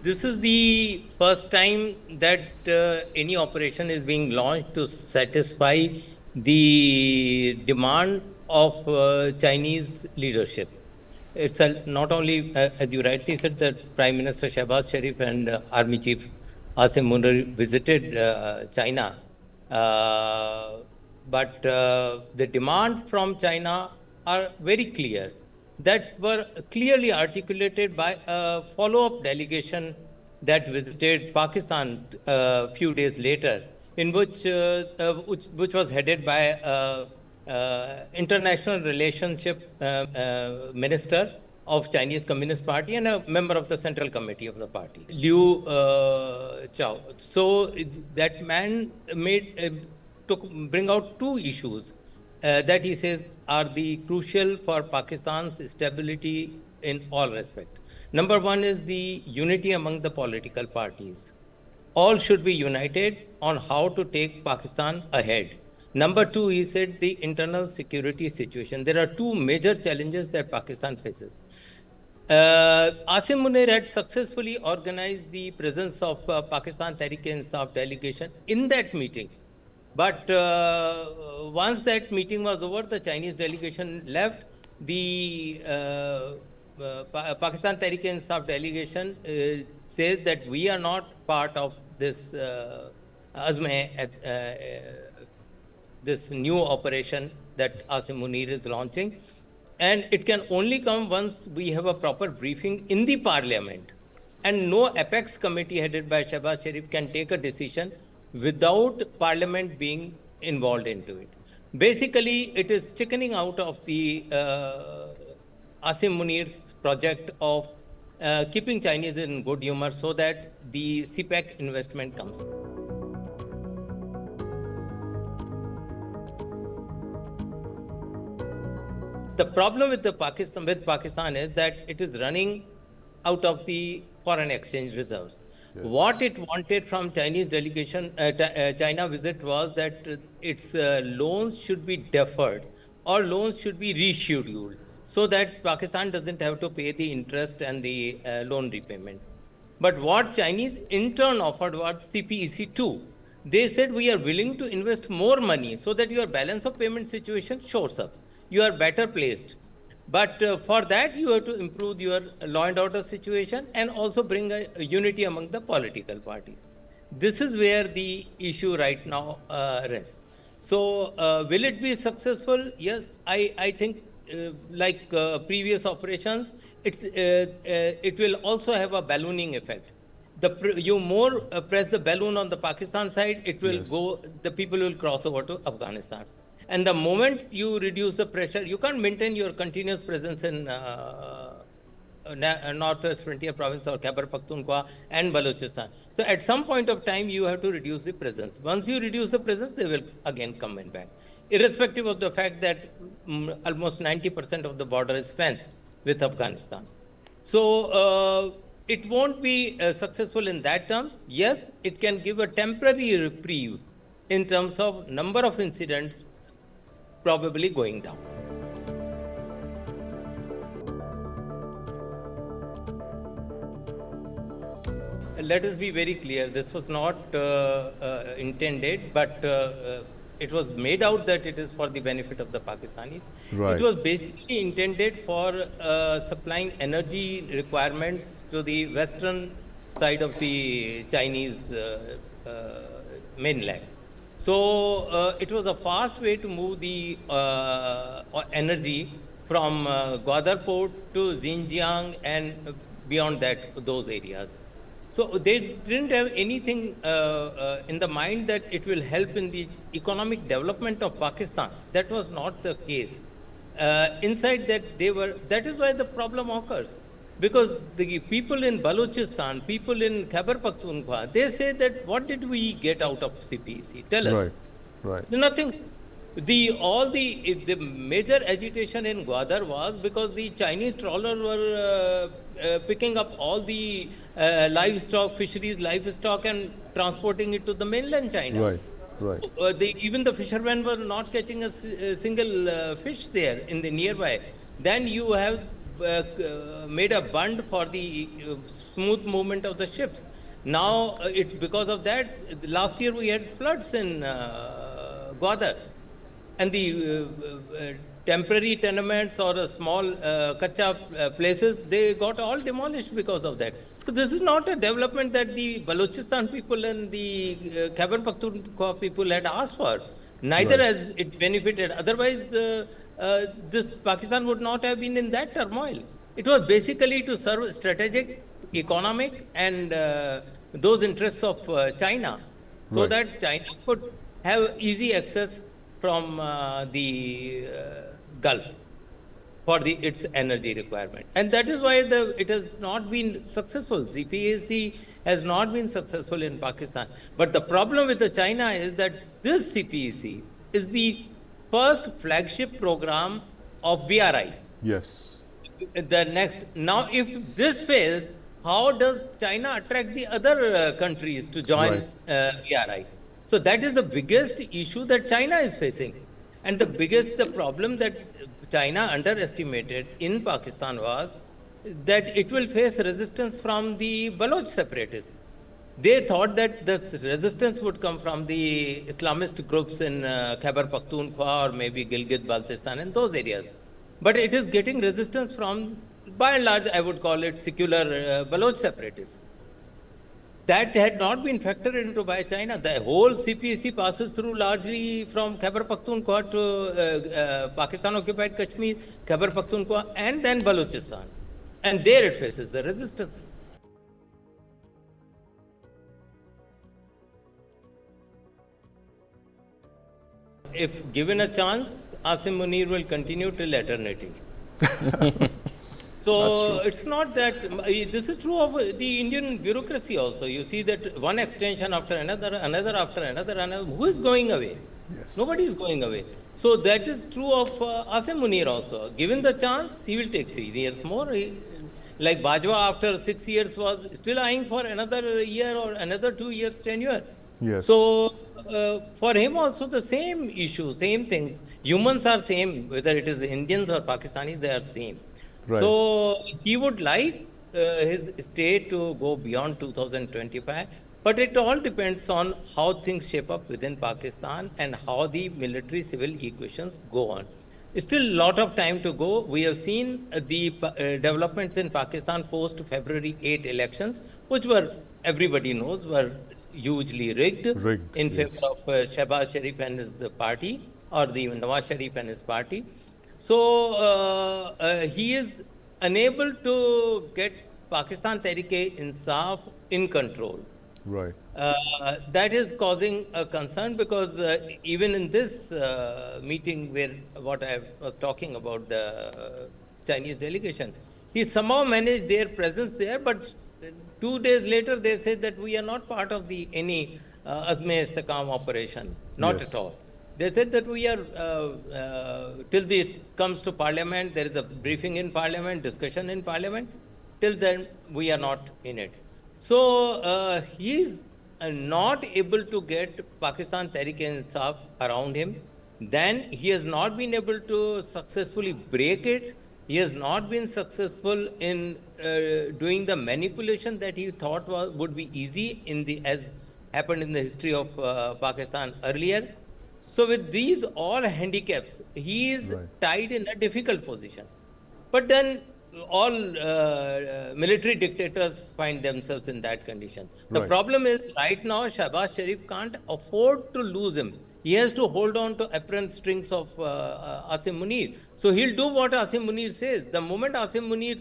This is the first time that any operation is being launched to satisfy the demand of Chinese leadership. It's not only, as you rightly said, that Prime Minister Shehbaz Sharif and Army Chief Azm-e-Istehkam visited China, but the demand from China are very clear, that were clearly articulated by a follow-up delegation that visited Pakistan a few days later, in which was headed by international relationship minister of Chinese Communist Party and a member of the Central Committee of the party, Liu Chao. So that man bring out two issues that he says are the crucial for Pakistan's stability in all respects. Number one is the unity among the political parties. All should be united on how to take Pakistan ahead. Number two, he said the internal security situation. There are two major challenges that Pakistan faces. Asim Munir had successfully organized the presence of Pakistan Tehreek-e-Insaf delegation in that meeting. But once that meeting was over, the Chinese delegation left. The Pakistan Tehreek-e-Insaf delegation says that we are not part of this this new operation that Asim Munir is launching. And it can only come once we have a proper briefing in the parliament. And no apex committee headed by Shehbaz Sharif can take a decision without parliament being involved into it. Basically, it is chickening out of the Asim Munir's project of keeping Chinese in good humor so that the CPEC investment comes. The problem with Pakistan is that it is running out of the foreign exchange reserves. Yes. What it wanted from Chinese delegation, China visit was that its loans should be deferred or loans should be rescheduled so that Pakistan doesn't have to pay the interest and the loan repayment. But what Chinese in turn offered was CPEC 2. They said we are willing to invest more money so that your balance of payment situation shores up. You are better placed. But for that, you have to improve your law and order situation and also bring a unity among the political parties. This is where the issue right now rests. So will it be successful? Yes, I think like previous operations, it will also have a ballooning effect. You more press the balloon on the Pakistan side, it will go, the people will cross over to Afghanistan. And the moment you reduce the pressure, you can't maintain your continuous presence in Northwest Frontier Province or Khyber Pakhtunkhwa and Balochistan. So at some point of time, you have to reduce the presence. Once you reduce the presence, they will again come in back. Irrespective of the fact that almost 90% of the border is fenced with Afghanistan. So it won't be successful in that terms. Yes, it can give a temporary reprieve in terms of number of incidents probably going down. Let us be very clear, this was not intended, but it was made out that it is for the benefit of the Pakistanis. Right. It was basically intended for supplying energy requirements to the western side of the Chinese mainland. So it was a fast way to move the energy from Gwadar port to Xinjiang and beyond that, those areas. So they didn't have anything in the mind that it will help in the economic development of Pakistan. That was not the case. Inside that, that is why the problem occurs. Because the people in Balochistan, people in Khyber Pakhtunkhwa, they say that what did we get out of CPEC? Tell us. Right. Nothing. The major agitation in Gwadar was because the Chinese trawlers were picking up all the livestock, fisheries livestock and transporting it to the mainland China. Right. So, even the fishermen were not catching a single fish there in the nearby. Then you have made a bund for the smooth movement of the ships. Now, because of that, last year we had floods in Gwadar, and the temporary tenements or small kacha places, they got all demolished because of that. So this is not a development that the Balochistan people and the Khyber Pakhtunkhwa people had asked for. Neither has it benefited. Otherwise, this Pakistan would not have been in that turmoil. It was basically to serve strategic, economic, and those interests of China, so that China could have easy access from the Gulf for its energy requirement. And that is why it has not been successful. CPEC has not been successful in Pakistan. But the problem with China is that this CPEC is the first flagship program of BRI. Yes. Now, if this fails, how does China attract the other countries to join BRI? So that is the biggest issue that China is facing. And the problem that China underestimated in Pakistan was that it will face resistance from the Baloch separatists. They thought that the resistance would come from the Islamist groups in Khyber Pakhtunkhwa or maybe Gilgit-Baltistan and those areas. But it is getting resistance from, by and large, I would call it secular Baloch separatists. That had not been factored into by China. The whole CPEC passes through largely from Khyber Pakhtunkhwa to Pakistan-occupied Kashmir, Khyber Pakhtunkhwa, and then Balochistan. And there it faces the resistance. If given a chance, Azm Munir will continue till eternity. So it's not that, this is true of the Indian bureaucracy also. You see that one extension after another, another after another. Who is going away? Yes. Nobody is going away. So that is true of Azm Munir also. Given the chance, he will take 3 years more. Like Bajwa after 6 years was still eyeing for another year or another 2 years tenure. Yes. So for him also the same issue, same things. Humans are same, whether it is Indians or Pakistanis, they are same. Right. So he would like his stay to go beyond 2025, but it all depends on how things shape up within Pakistan and how the military-civil equations go on. Still a lot of time to go. We have seen the developments in Pakistan post February 8 elections, which were, everybody knows, were hugely rigged in favor of Shehbaz Sharif and his party, or the Nawaz Sharif and his party. So he is unable to get Pakistan Tehreek-e-Insaf in control. Right. That is causing a concern because even in this meeting where what I was talking about, the Chinese delegation, he somehow managed their presence there, but 2 days later they said that we are not part of any Azm-e-Istehkam operation, not at all. They said that we are, till it comes to parliament, there is a briefing in parliament, discussion in parliament, till then we are not in it. So he is not able to get Pakistan Tehreek-e-Insaf around him. Then he has not been able to successfully break it. He has not been successful in doing the manipulation that he thought would be easy as happened in the history of Pakistan earlier. So with these all handicaps, he is tied in a difficult position. But then all military dictators find themselves in that condition. The problem is right now Shehbaz Sharif can't afford to lose him. He has to hold on to apparent strings of Azm Munir. So he'll do what Azm Munir says. The moment Azm Munir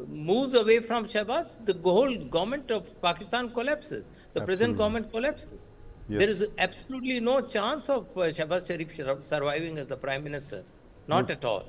moves away from Shehbaz, the whole government of Pakistan collapses. The present government collapses. There is absolutely no chance of Shehbaz Sharif surviving as the Prime Minister. Not at all.